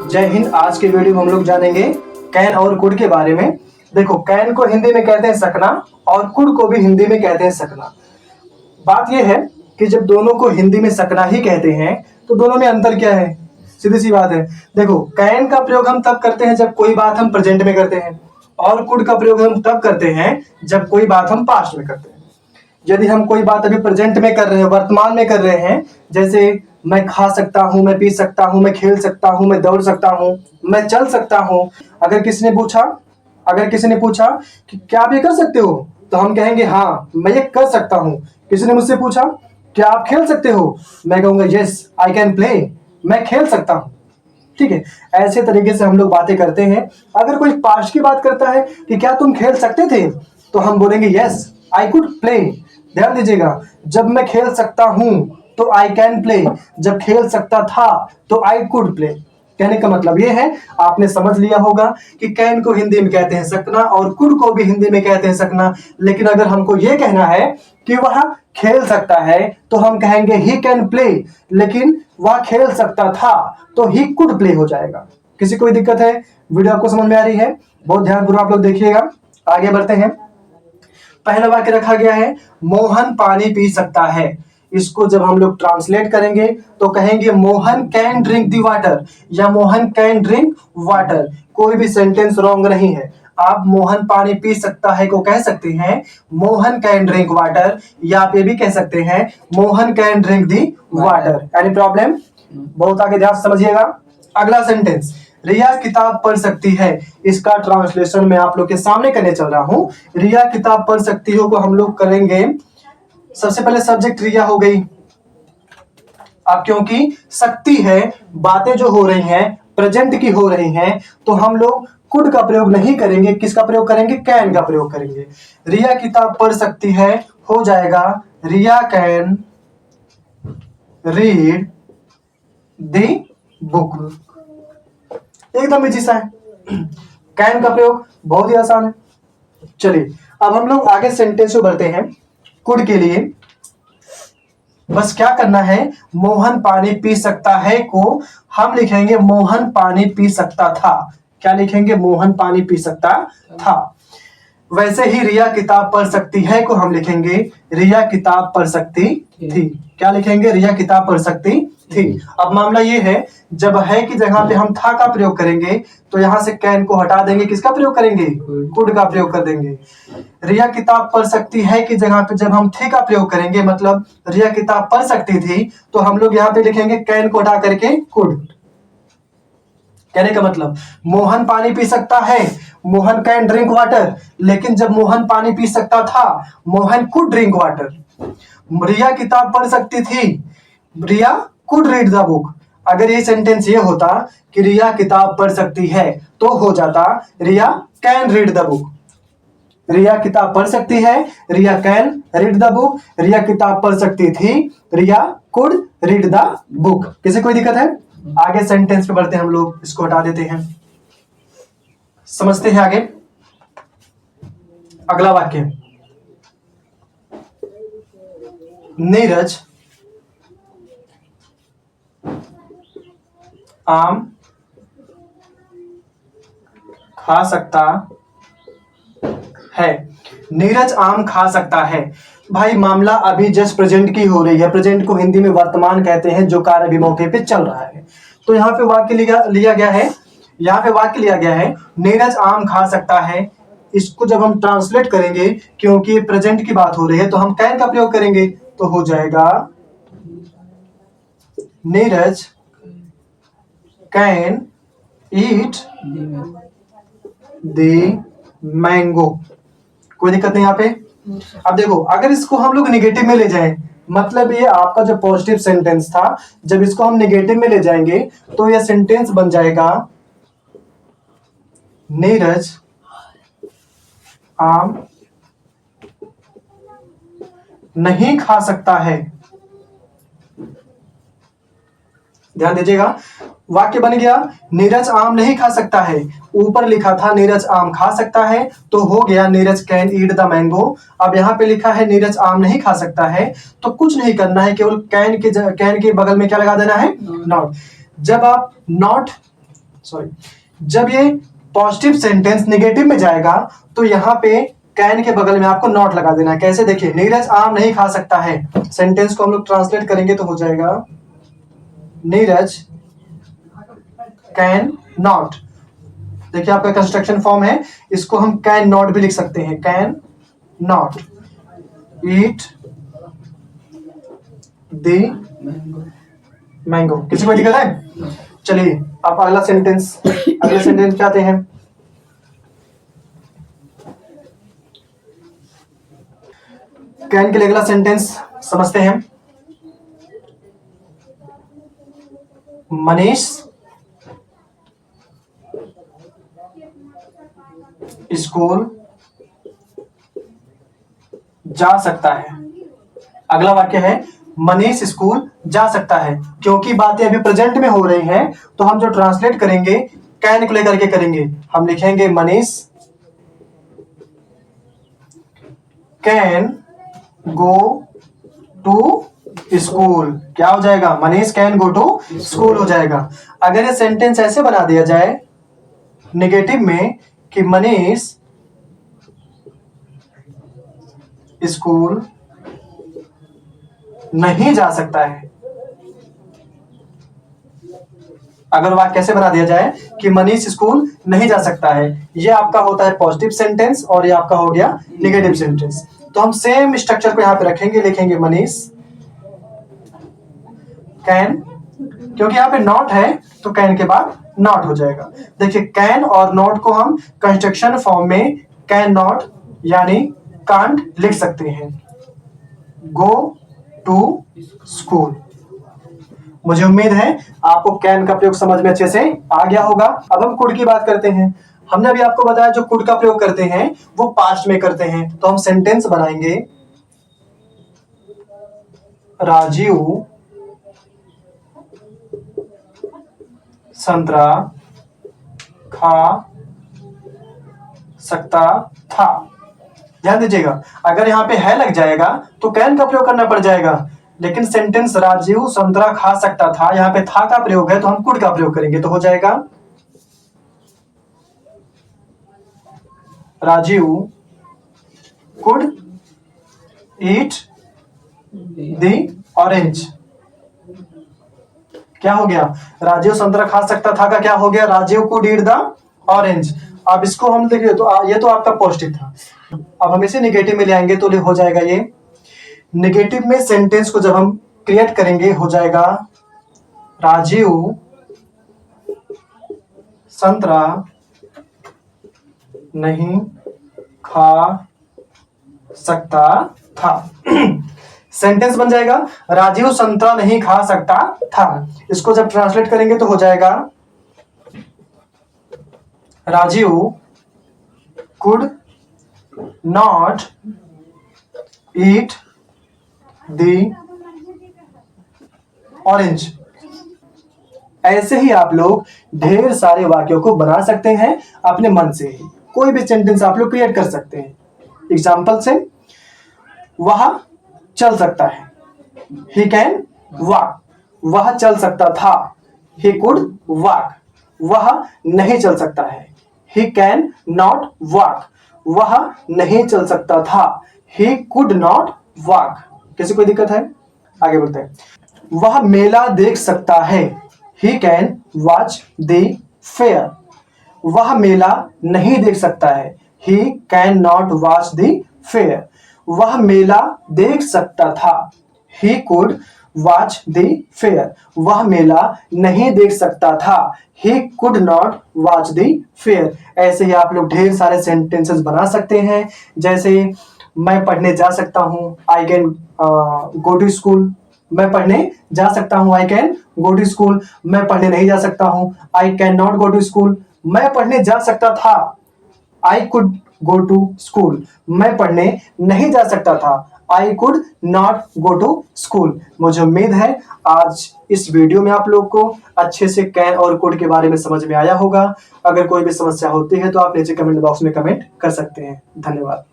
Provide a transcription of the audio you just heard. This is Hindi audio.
जय हिंद। आज के वीडियो में हम लोग जानेंगे कैन और कुड के बारे में। देखो, कैन को हिंदी में कहते हैं सकना और कुड को भी हिंदी में कहते हैं सकना। बात यह है कि जब दोनों को हिंदी में सकना ही कहते हैं तो दोनों में अंतर क्या है? सीधी सी बात है। देखो, कैन का प्रयोग हम तब करते हैं जब कोई बात हम प्रेजेंट में करते हैं और कुड का प्रयोग हम तब करते हैं जब कोई बात हम पास्ट में करते हैं। यदि हम कोई बात अभी प्रेजेंट में कर रहे हैं, वर्तमान में कर रहे हैं, जैसे मैं खा सकता हूं, मैं पी सकता हूं, मैं खेल सकता हूं, मैं दौड़ सकता हूं, मैं चल सकता हूं। अगर किसी ने पूछा कि क्या आप ये कर सकते हो, तो हम कहेंगे हाँ मैं ये कर सकता हूं। किसी ने मुझसे पूछा क्या आप खेल सकते हो, मैं कहूंगा यस आई कैन प्ले, मैं खेल सकता हूं। ठीक है, ऐसे तरीके से हम लोग बातें करते हैं। अगर कोई पास्ट की बात करता है कि क्या तुम खेल सकते थे, तो हम बोलेंगे यस आई कुड प्ले। ध्यान दीजिएगा, जब मैं खेल सकता हूं तो आई कैन प्ले, जब खेल सकता था तो आई कुड प्ले। कहने का मतलब यह है, आपने समझ लिया होगा कि कैन को हिंदी में कहते हैं सकना और कुड को भी हिंदी में कहते हैं सकना। लेकिन अगर हमको यह कहना है कि वह खेल सकता है तो हम कहेंगे ही कैन प्ले, लेकिन वह खेल सकता था तो ही कुड प्ले हो जाएगा। किसी कोई दिक्कत है? वीडियो आपको समझ में आ रही है? बहुत ध्यानपूर्वक आप लोग देखिएगा। आगे बढ़ते हैं। पहला वाक्य रखा गया है मोहन पानी पी सकता है। इसको जब हम लोग ट्रांसलेट करेंगे तो कहेंगे Mohan can drink the water या मोहन कैन ड्रिंक वाटर। कोई भी सेंटेंस रॉन्ग नहीं है। आप मोहन पानी पी सकता है को कह सकते हैं मोहन कैन ड्रिंक वाटर, या आप ये भी कह सकते हैं Mohan can drink the water. Any problem? बहुत आगे ध्यान समझिएगा। अगला सेंटेंस, रिया किताब पढ़ सकती है। इसका ट्रांसलेशन मैं आप लोग के सामने करने चल रहा हूं। रिया किताब पढ़ सकती हो को हम लोग करेंगे, सबसे पहले सब्जेक्ट रिया हो गई। अब क्योंकि सकती है, बातें जो हो रही हैं प्रेजेंट की हो रही हैं, तो हम लोग कुड का प्रयोग नहीं करेंगे। किसका प्रयोग करेंगे? कैन का प्रयोग करेंगे। रिया किताब पढ़ सकती है हो जाएगा रिया कैन रीड द बुक। एकदम इजी सा है। कैन का प्रयोग बहुत ही आसान है। चलिए अब हम लोग आगे सेंटेंस को बढ़ते हैं। कुड के लिए बस क्या करना है, मोहन पानी पी सकता है को हम लिखेंगे मोहन पानी पी सकता था। क्या लिखेंगे? मोहन पानी पी सकता था। वैसे ही रिया किताब पढ़ सकती है को हम लिखेंगे रिया किताब पढ़ सकती थी। क्या लिखेंगे? रिया किताब पढ़ सकती थी। अब मामला ये है, जब है की जगह पे हम था का प्रयोग करेंगे तो यहां से कैन को हटा देंगे, किसका प्रयोग करेंगे? कुड का प्रयोग कर देंगे। रिया किताब पढ़ सकती है की जगह पे जब हम थी का प्रयोग करेंगे, मतलब रिया किताब पढ़ सकती थी, तो हम लोग यहाँ पे लिखेंगे कैन को हटा करके कुड। कहने का मतलब मोहन पानी पी सकता है, मोहन कैन ड्रिंक वाटर, लेकिन जब मोहन पानी पी सकता था मोहन कुड ड्रिंक वाटर। रिया किताब पढ़ सकती थी, रिया कुड रीड द बुक। अगर ये सेंटेंस ये होता कि रिया किताब पढ़ सकती है तो हो जाता रिया कैन रीड द बुक। रिया किताब पढ़ सकती है, रिया कैन रीड द बुक। रिया किताब पढ़ सकती थी, रिया कुड रीड द बुक। किसी कोई दिक्कत है? आगे सेंटेंस पे बढ़ते हैं हम लोग, इसको हटा देते हैं, समझते हैं आगे। अगला वाक्य, नीरज आम खा सकता है। नीरज आम खा सकता है। भाई मामला अभी जस्ट प्रेजेंट की हो रही है। प्रेजेंट को हिंदी में वर्तमान कहते हैं, जो कार्य अभी मौके पे चल रहा है। तो यहाँ पे वाक्य लिया गया है, यहाँ पे वाक्य लिया गया है नीरज आम खा सकता है। इसको जब हम ट्रांसलेट करेंगे, क्योंकि प्रेजेंट की बात हो रही है, तो हम कैन का प्रयोग करेंगे, तो हो जाएगा Neeraj can eat the mango. कोई दिक्कत नहीं यहाँ पे। अब देखो, अगर इसको हम लोग निगेटिव में ले जाएं, मतलब ये आपका जो पॉजिटिव सेंटेंस था, जब इसको हम निगेटिव में ले जाएंगे तो यह सेंटेंस बन जाएगा नीरज आम नहीं खा सकता है। ध्यान दीजिएगा, वाक्य बन गया नीरज आम नहीं खा सकता है। ऊपर लिखा था नीरज आम खा सकता है, तो हो गया Neeraj can eat the mango. अब यहाँ पे लिखा है नीरज आम नहीं खा सकता है, तो कुछ नहीं करना है, केवल कैन के बगल में क्या लगा देना है? नॉट। जब आप नॉट सॉरी, जब ये पॉजिटिव सेंटेंस नेगेटिव में जाएगा तो यहाँ पे कैन के बगल में आपको नॉट लगा देना है। कैसे, देखिए, नीरज आम नहीं खा सकता है, सेंटेंस को हम लोग ट्रांसलेट करेंगे तो हो जाएगा नीरज कैन नॉट। देखिए आपका कंस्ट्रक्शन फॉर्म है, इसको हम कैन नॉट भी लिख सकते हैं, can not eat the mango. किसी को दिक्कत है? चलिए आप अगले सेंटेंस पे आते हैं। कैन के लिए अगला सेंटेंस समझते हैं। मनीष स्कूल जा सकता है। अगला वाक्य है मनीष स्कूल जा सकता है। क्योंकि बातें अभी प्रेजेंट में हो रही हैं तो हम जो ट्रांसलेट करेंगे कैन को लेकर के करेंगे। हम लिखेंगे Manish can go to school. क्या हो जाएगा? Manish can go to school हो जाएगा। अगर ये सेंटेंस ऐसे बना दिया जाए नेगेटिव में कि मनीष स्कूल नहीं जा सकता है, अगर वाक्य कैसे बना दिया जाए कि मनीष स्कूल नहीं जा सकता है, ये आपका होता है पॉजिटिव सेंटेंस और ये आपका हो गया नेगेटिव सेंटेंस। तो हम सेम स्ट्रक्चर को यहां पे रखेंगे, लिखेंगे मनीष कैन, क्योंकि यहां पे नॉट है तो कैन के बाद नॉट हो जाएगा। देखिए कैन और नॉट को हम कंस्ट्रक्शन फॉर्म में कैन नॉट यानी कांट लिख सकते हैं। Go to school. मुझे उम्मीद है आपको कैन का प्रयोग समझ में अच्छे से आ गया होगा। अब हम कुड की बात करते हैं। हमने अभी आपको बताया जो कुड का प्रयोग करते हैं वो पास्ट में करते हैं। तो हम सेंटेंस बनाएंगे राजीव संतरा खा सकता था। ध्यान दीजिएगा, अगर यहाँ पे है लग जाएगा तो कैन का प्रयोग करना पड़ जाएगा, लेकिन सेंटेंस राजीव संतरा खा सकता था, यहाँ पे था का प्रयोग है तो हम कुड का प्रयोग करेंगे। तो हो जाएगा Rajiv could eat the orange. क्या हो गया? राजीव संतरा खा सकता था का क्या हो गया? Rajiv could eat the orange. अब इसको हम देखिए तो ये तो आपका पॉजिटिव था। अब हम इसे निगेटिव में ले आएंगे तो हो जाएगा ये निगेटिव में सेंटेंस को जब हम क्रिएट करेंगे हो जाएगा राजीव संतरा नहीं खा सकता था। सेंटेंस बन जाएगा राजीव संतरा नहीं खा सकता था। इसको जब ट्रांसलेट करेंगे तो हो जाएगा Rajiv could not eat the orange. ऐसे ही आप लोग ढेर सारे वाक्यों को बना सकते हैं अपने मन से ही। कोई भी सेंटेंस आप लोग क्रिएट कर सकते हैं। एग्जाम्पल से, वह चल सकता है, ही कैन वॉक। वह चल सकता था, ही कुड वॉक। वह नहीं चल सकता है, ही कैन नॉट वॉक। वह नहीं चल सकता था, ही कुड नॉट वॉक। किसी कोई दिक्कत है? आगे बढ़ते हैं। वह मेला देख सकता है, he can watch the fair. वह मेला नहीं देख सकता है, he can not watch the fair. वह मेला देख सकता था, he could watch the fair. वह मेला नहीं देख सकता था, he could not watch the fair. ऐसे ही आप लोग ढेर सारे सेंटेंसेस बना सकते हैं। जैसे मैं पढ़ने जा सकता हूँ, I can go to school. मैं पढ़ने जा सकता हूँ, I can go to school. मैं पढ़ने नहीं जा सकता हूँ, I can not go to school. मैं पढ़ने जा सकता था, I could go to school. मैं पढ़ने नहीं जा सकता था, I could not go to school. मुझे उम्मीद है आज इस वीडियो में आप लोग को अच्छे से कैन और कुड के बारे में समझ में आया होगा। अगर कोई भी समस्या होती है तो आप नीचे कमेंट बॉक्स में कमेंट कर सकते हैं। धन्यवाद।